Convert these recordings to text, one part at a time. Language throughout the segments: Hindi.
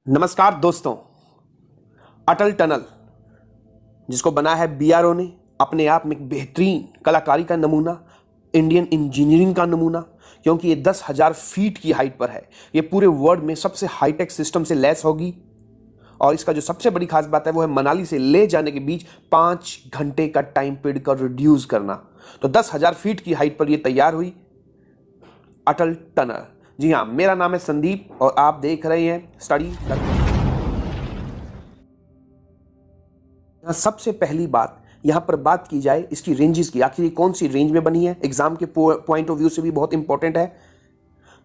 नमस्कार दोस्तों। अटल टनल जिसको बना है बीआरओ ने, अपने आप में एक बेहतरीन कलाकारी का नमूना, इंडियन इंजीनियरिंग का नमूना, क्योंकि ये 10,000 फीट की हाइट पर है। ये पूरे वर्ल्ड में सबसे हाईटेक सिस्टम से लैस होगी और इसका जो सबसे बड़ी खास बात है वो है मनाली से ले जाने के बीच 5 घंटे का टाइम पीरियड का रिड्यूस करना। तो 10,000 फीट की हाइट पर ये तैयार हुई अटल टनल। जी हाँ, मेरा नाम है संदीप और आप देख रहे हैं स्टडी। सबसे पहली बात यहां पर बात की जाए इसकी रेंजेस की, आखिर ये कौन सी रेंज में बनी है, एग्जाम के पॉइंट ऑफ व्यू से भी बहुत इंपॉर्टेंट है।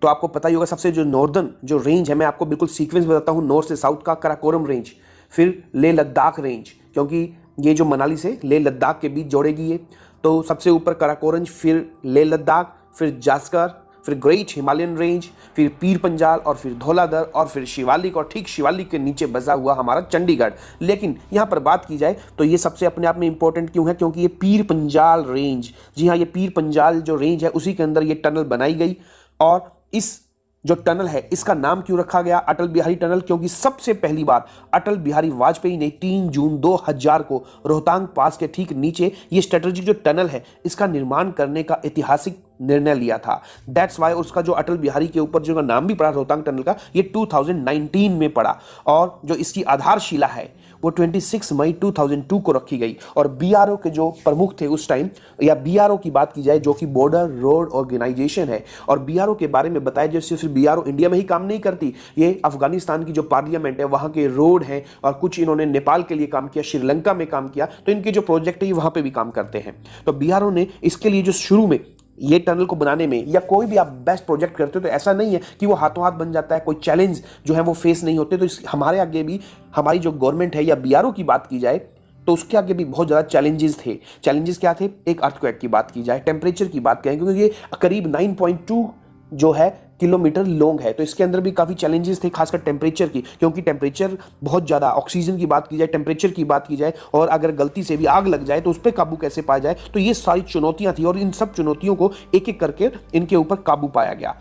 तो आपको पता ही होगा सबसे जो नॉर्दर्न जो रेंज है, मैं आपको बिल्कुल सीक्वेंस बताता हूं, नॉर्थ से साउथ का कराकोरम रेंज, फिर लेह लद्दाख रेंज, क्योंकि ये जो मनाली से लेह लद्दाख के बीच जोड़ेगी ये। तो सबसे ऊपर कराकोरम, फिर लेह लद्दाख, फिर जास्कर, फिर ग्रेट हिमालयन रेंज, फिर पीर पंजाल और फिर धौलाधर और फिर शिवालिक, और ठीक शिवालिक के नीचे बसा हुआ हमारा चंडीगढ़। लेकिन यहाँ पर बात की जाए तो ये सबसे अपने आप में इंपॉर्टेंट क्यों है, क्योंकि ये पीर पंजाल रेंज, जी हाँ, ये पीर पंजाल जो रेंज है उसी के अंदर ये टनल बनाई गई। और इस जो टनल है इसका नाम क्यों रखा गया अटल बिहारी टनल, क्योंकि सबसे पहली बार अटल बिहारी वाजपेयी ने 3 जून 2000 को रोहतांग पास के ठीक नीचे ये स्ट्रेटेजिक जो टनल है इसका निर्माण करने का ऐतिहासिक निर्णय लिया था। दैट्स वाई उसका जो अटल बिहारी के ऊपर जो नाम भी पड़ा रोहतांग टनल का, ये 2019 में पड़ा। और जो इसकी आधारशिला है वो 26 मई 2002 को रखी गई। और बीआरओ के जो प्रमुख थे उस टाइम, या बीआरओ की बात की जाए जो कि बॉर्डर रोड ऑर्गेनाइजेशन है, और बीआरओ के बारे में बताया जैसे सिर्फ बीआरओ इंडिया में ही काम नहीं करती, ये अफगानिस्तान की जो पार्लियामेंट है वहां के रोड हैं, और कुछ इन्होंने नेपाल के लिए काम किया, श्रीलंका में काम किया, तो इनके जो प्रोजेक्ट है ये वहां पर भी काम करते हैं। तो बीआरओ ने इसके लिए जो शुरू में ये टनल को बनाने में, या कोई भी आप बेस्ट प्रोजेक्ट करते हो तो ऐसा नहीं है कि वो हाथों हाथ बन जाता है, कोई चैलेंज जो है वो फेस नहीं होते। तो हमारे आगे भी हमारी जो गवर्नमेंट है या बीआरओ की बात की जाए तो उसके आगे भी बहुत ज़्यादा चैलेंजेस थे। चैलेंजेस क्या थे, एक अर्थक्वेक की बात की जाए, टेम्परेचर की बात करें, क्योंकि ये करीब 9.2 जो है किलोमीटर लॉन्ग है, तो इसके अंदर भी काफ़ी चैलेंजेस थे, खासकर टेम्परेचर की, क्योंकि टेम्परेचर बहुत ज़्यादा, ऑक्सीजन की बात की जाए, टेम्परेचर की बात की जाए, और अगर गलती से भी आग लग जाए तो उस पर काबू कैसे पाया जाए, तो ये सारी चुनौतियां थी। और इन सब चुनौतियों को एक एक करके इनके ऊपर काबू पाया गया।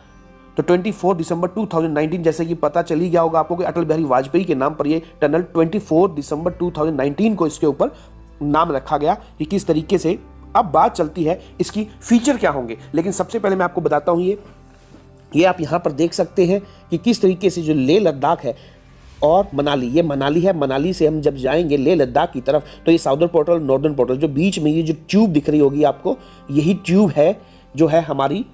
तो 24 दिसंबर 2019, जैसे कि पता चल ही गया होगा आपको कि अटल बिहारी वाजपेयी के नाम पर ये टनल 24 दिसंबर 2019 को इसके ऊपर नाम रखा गया कि किस तरीके से। अब बात चलती है इसकी फीचर क्या होंगे, लेकिन सबसे पहले मैं आपको बताता हूँ ये आप यहाँ पर देख सकते हैं कि किस तरीके से जो लेह लद्दाख है और मनाली, ये मनाली है, मनाली से हम जब जाएंगे लेह लद्दाख की तरफ तो ये साउदर्न पोर्टल, नॉर्दर्न पोर्टल, जो बीच में ये जो ट्यूब दिख रही होगी आपको, यही ट्यूब है जो है हमारी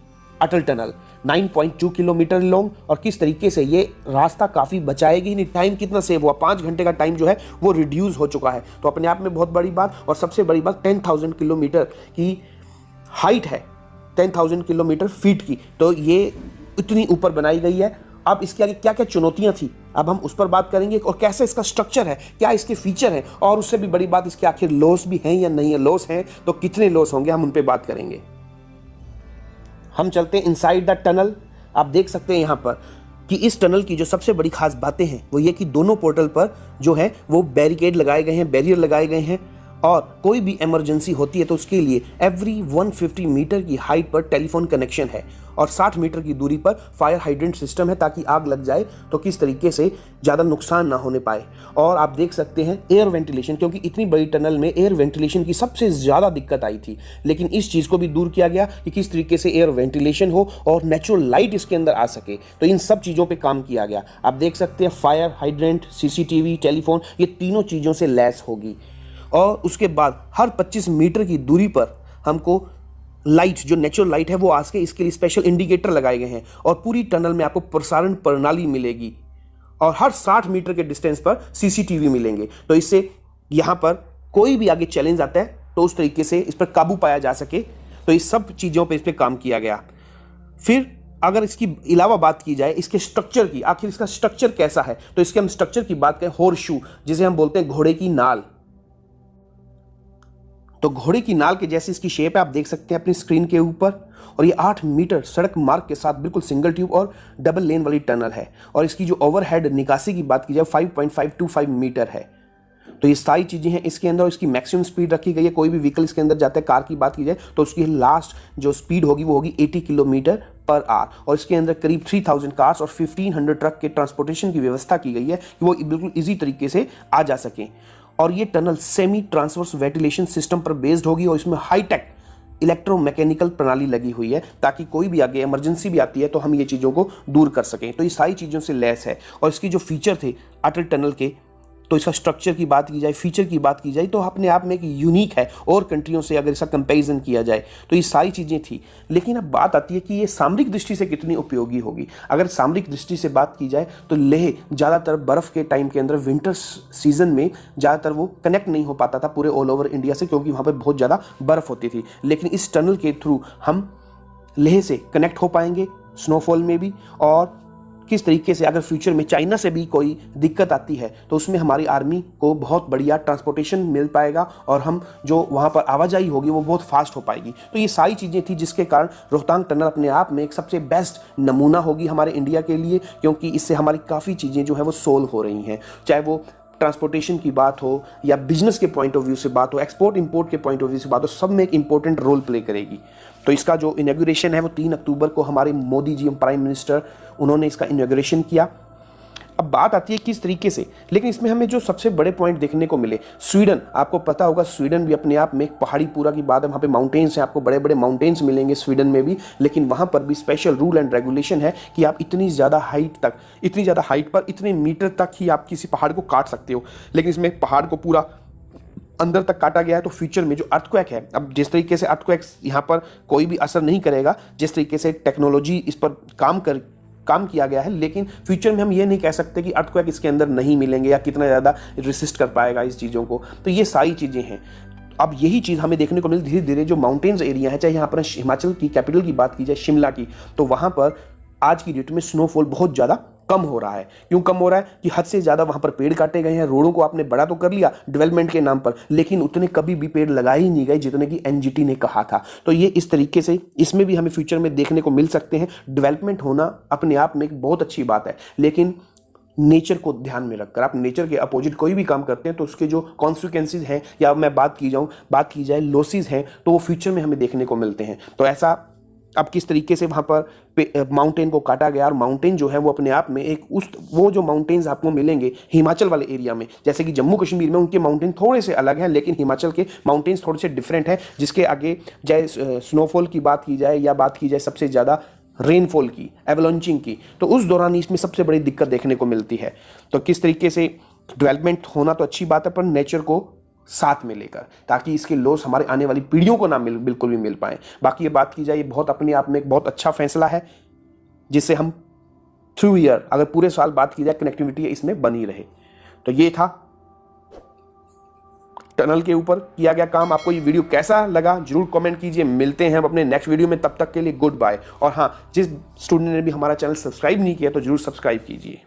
अटल टनल, 9.2 किलोमीटर लॉन्ग। और किस तरीके से ये रास्ता काफ़ी बचाएगी, नहीं टाइम कितना सेव हुआ, 5 घंटे का टाइम जो है वो रिड्यूस हो चुका है। तो अपने आप में बहुत बड़ी बात। और सबसे बड़ी बात 10,000 किलोमीटर की हाइट है, 10,000 किलोमीटर फीट की, तो ये इतनी ऊपर बनाई गई है। अब इसके आगे क्या क्या चुनौतियां थी अब हम उस पर बात करेंगे, और कैसे इसका स्ट्रक्चर है, क्या इसके फीचर हैं, और उससे भी बड़ी बात इसके आखिर लॉस भी हैं या नहीं है, लॉस हैं तो कितने लॉस होंगे, हम उन पर बात करेंगे। हम चलते हैं इनसाइड द टनल। आप देख सकते हैं यहाँ पर कि इस टनल की जो सबसे बड़ी खास बातें हैं वो ये कि दोनों पोर्टल पर जो है वो बैरिकेड लगाए गए हैं, बैरियर लगाए गए हैं, और कोई भी इमरजेंसी होती है तो उसके लिए एवरी 150 मीटर की हाइट पर टेलीफोन कनेक्शन है, और 60 मीटर की दूरी पर फायर हाइड्रेंट सिस्टम है, ताकि आग लग जाए तो किस तरीके से ज़्यादा नुकसान ना होने पाए। और आप देख सकते हैं एयर वेंटिलेशन, क्योंकि इतनी बड़ी टनल में एयर वेंटिलेशन की सबसे ज़्यादा दिक्कत आई थी, लेकिन इस चीज़ को भी दूर किया गया कि किस तरीके से एयर वेंटिलेशन हो और नेचुरल लाइट इसके अंदर आ सके। तो इन सब चीज़ों पर काम किया गया। आप देख सकते हैं फायर हाइड्रेंट, CCTV, टेलीफोन, ये तीनों चीज़ों से लैस होगी। और उसके बाद हर 25 मीटर की दूरी पर हमको लाइट, जो नेचुरल लाइट है वो आ सके, इसके लिए स्पेशल इंडिकेटर लगाए गए हैं। और पूरी टनल में आपको प्रसारण प्रणाली मिलेगी, और हर 60 मीटर के डिस्टेंस पर CCTV मिलेंगे। तो इससे यहाँ पर कोई भी आगे चैलेंज आता है तो उस तरीके से इस पर काबू पाया जा सके। तो इस सब चीज़ों पर इस पर काम किया गया। फिर अगर इसकी अलावा बात की जाए इसके स्ट्रक्चर की, आखिर इसका स्ट्रक्चर कैसा है, तो इसके हम स्ट्रक्चर की बात करें, हॉर्स शू जिसे हम बोलते हैं घोड़े की नाल, तो घोड़े की नाल के जैसी इसकी शेप है, आप देख सकते हैं अपनी स्क्रीन के ऊपर। और ये 8 मीटर सड़क मार्ग के साथ बिल्कुल सिंगल ट्यूब और डबल लेन वाली टनल है। और इसकी जो ओवरहेड निकासी की बात की जाए 5.525 मीटर है। तो ये सारी चीज़ें हैं इसके अंदर। इसकी मैक्सिमम स्पीड रखी गई है। कोई भी व्हीकल इसके अंदर जाता है, कार की बात की जाए तो उसकी लास्ट जो स्पीड होगी वो होगी 80 किलोमीटर पर आवर। और इसके अंदर करीब 3000 कार्स और 1500 ट्रक के ट्रांसपोर्टेशन की व्यवस्था की गई है कि वो बिल्कुल ईजी तरीके से आ जा सकें। और ये tunnel semi transverse ventilation system पर बेस्ड होगी और इसमें हाईटेक इलेक्ट्रोमैकेनिकल प्रणाली लगी हुई है ताकि कोई भी आगे इमरजेंसी भी आती है तो हम ये चीज़ों को दूर कर सकें। तो ये सारी चीज़ों से लैस है। और इसकी जो फीचर थे अटल टनल के, तो इसका स्ट्रक्चर की बात की जाए, फीचर की बात की जाए तो अपने आप में एक यूनिक है और कंट्रियों से अगर इसका कंपैरिजन किया जाए तो ये सारी चीज़ें थी। लेकिन अब बात आती है कि ये सामरिक दृष्टि से कितनी उपयोगी होगी। अगर सामरिक दृष्टि से बात की जाए तो लेह ज़्यादातर बर्फ़ के टाइम के अंदर विंटर सीजन में ज़्यादातर वो कनेक्ट नहीं हो पाता था पूरे ऑल ओवर इंडिया से, क्योंकि वहाँ पर बहुत ज़्यादा बर्फ़ होती थी। लेकिन इस टनल के थ्रू हम लेह से कनेक्ट हो पाएंगे स्नोफॉल में भी। और किस तरीके से अगर फ्यूचर में चाइना से भी कोई दिक्कत आती है तो उसमें हमारी आर्मी को बहुत बढ़िया ट्रांसपोर्टेशन मिल पाएगा और हम जो वहाँ पर आवाजाही होगी वो बहुत फास्ट हो पाएगी। तो ये सारी चीज़ें थी जिसके कारण रोहतांग टनल अपने आप में एक सबसे बेस्ट नमूना होगी हमारे इंडिया के लिए, क्योंकि इससे हमारी काफ़ी चीज़ें जो है वो सोल्व हो रही हैं। चाहे वो ट्रांसपोर्टेशन की बात हो या बिजनेस के पॉइंट ऑफ व्यू से बात हो, एक्सपोर्ट इंपोर्ट के पॉइंट ऑफ व्यू से बात हो, सब में एक इंपॉर्टेंट रोल प्ले करेगी। तो इसका जो इनॉग्रेशन है वो 3 अक्टूबर को हमारे मोदी जी प्राइम मिनिस्टर उन्होंने इसका इनॉग्रेशन किया। अब बात आती है किस तरीके से, लेकिन इसमें हमें जो सबसे बड़े पॉइंट देखने को मिले, स्वीडन, आपको पता होगा स्वीडन भी अपने आप में एक पहाड़ी पूरा की बात है। वहाँ पे माउंटेन्स हैं, आपको बड़े बड़े माउंटेन्स मिलेंगे स्वीडन में भी, लेकिन वहाँ पर भी स्पेशल रूल एंड रेगुलेशन है कि आप इतनी ज़्यादा हाइट पर इतने मीटर तक ही आप किसी पहाड़ को काट सकते हो। लेकिन इसमें पहाड़ को पूरा अंदर तक काटा गया है। तो फ्यूचर में जो अर्थक्वेक है, अब जिस तरीके से अर्थक्वेक यहाँ पर कोई भी असर नहीं करेगा, जिस तरीके से टेक्नोलॉजी इस पर काम किया गया है, लेकिन फ्यूचर में हम ये नहीं कह सकते कि अर्थक्वेक इसके अंदर नहीं मिलेंगे या कितना ज़्यादा रेसिस्ट कर पाएगा इस चीज़ों को। तो ये सारी चीज़ें हैं। अब यही चीज़ हमें देखने को मिली धीरे धीरे जो माउंटेन्स एरिया है, चाहे यहाँ पर हिमाचल की कैपिटल की बात की जाए शिमला की, तो वहाँ पर आज की डेट में स्नोफॉल बहुत ज़्यादा कम हो रहा है। क्यों कम हो रहा है कि हद से ज़्यादा वहाँ पर पेड़ काटे गए हैं। रोडों को आपने बड़ा तो कर लिया डेवलपमेंट के नाम पर, लेकिन उतने कभी भी पेड़ लगाए ही नहीं गए जितने कि एनजीटी ने कहा था। तो ये इस तरीके से इसमें भी हमें फ्यूचर में देखने को मिल सकते हैं। डेवलपमेंट होना अपने आप में एक बहुत अच्छी बात है, लेकिन नेचर को ध्यान में रखकर आप नेचर के अपोजिट कोई भी काम करते हैं तो उसके जो कॉन्सिक्वेंसेज हैं, या मैं बात की जाए लॉसेज हैं, तो वो फ्यूचर में हमें देखने को मिलते हैं। तो ऐसा अब किस तरीके से वहाँ पर माउंटेन को काटा गया, और माउंटेन जो है वो अपने आप में एक वो जो माउंटेन्स आपको मिलेंगे हिमाचल वाले एरिया में, जैसे कि जम्मू कश्मीर में उनके माउंटेन थोड़े से अलग हैं, लेकिन हिमाचल के माउंटेन्स थोड़े से डिफरेंट हैं। जिसके आगे चाहे स्नोफॉल की बात की जाए या बात की जाए सबसे ज़्यादा रेनफॉल की, एवलांचिंग की, तो उस दौरान इसमें सबसे बड़ी दिक्कत देखने को मिलती है। तो किस तरीके से डेवलपमेंट होना तो अच्छी बात है, पर नेचर को साथ में लेकर, ताकि इसके लॉस हमारे आने वाली पीढ़ियों को ना बिल्कुल भी मिल पाए। बाकी ये बात की जाए, ये बहुत अपने आप में एक बहुत अच्छा फैसला है, जिससे हम थ्रू ईयर अगर पूरे साल बात की जाए कनेक्टिविटी इसमें बनी रहे। तो ये था टनल के ऊपर किया गया काम। आपको ये वीडियो कैसा लगा जरूर कमेंट कीजिए। मिलते हैं हम अपने नेक्स्ट वीडियो में, तब तक के लिए गुड बाय। और हाँ, जिस स्टूडेंट ने भी हमारा चैनल सब्सक्राइब नहीं किया तो जरूर सब्सक्राइब कीजिए।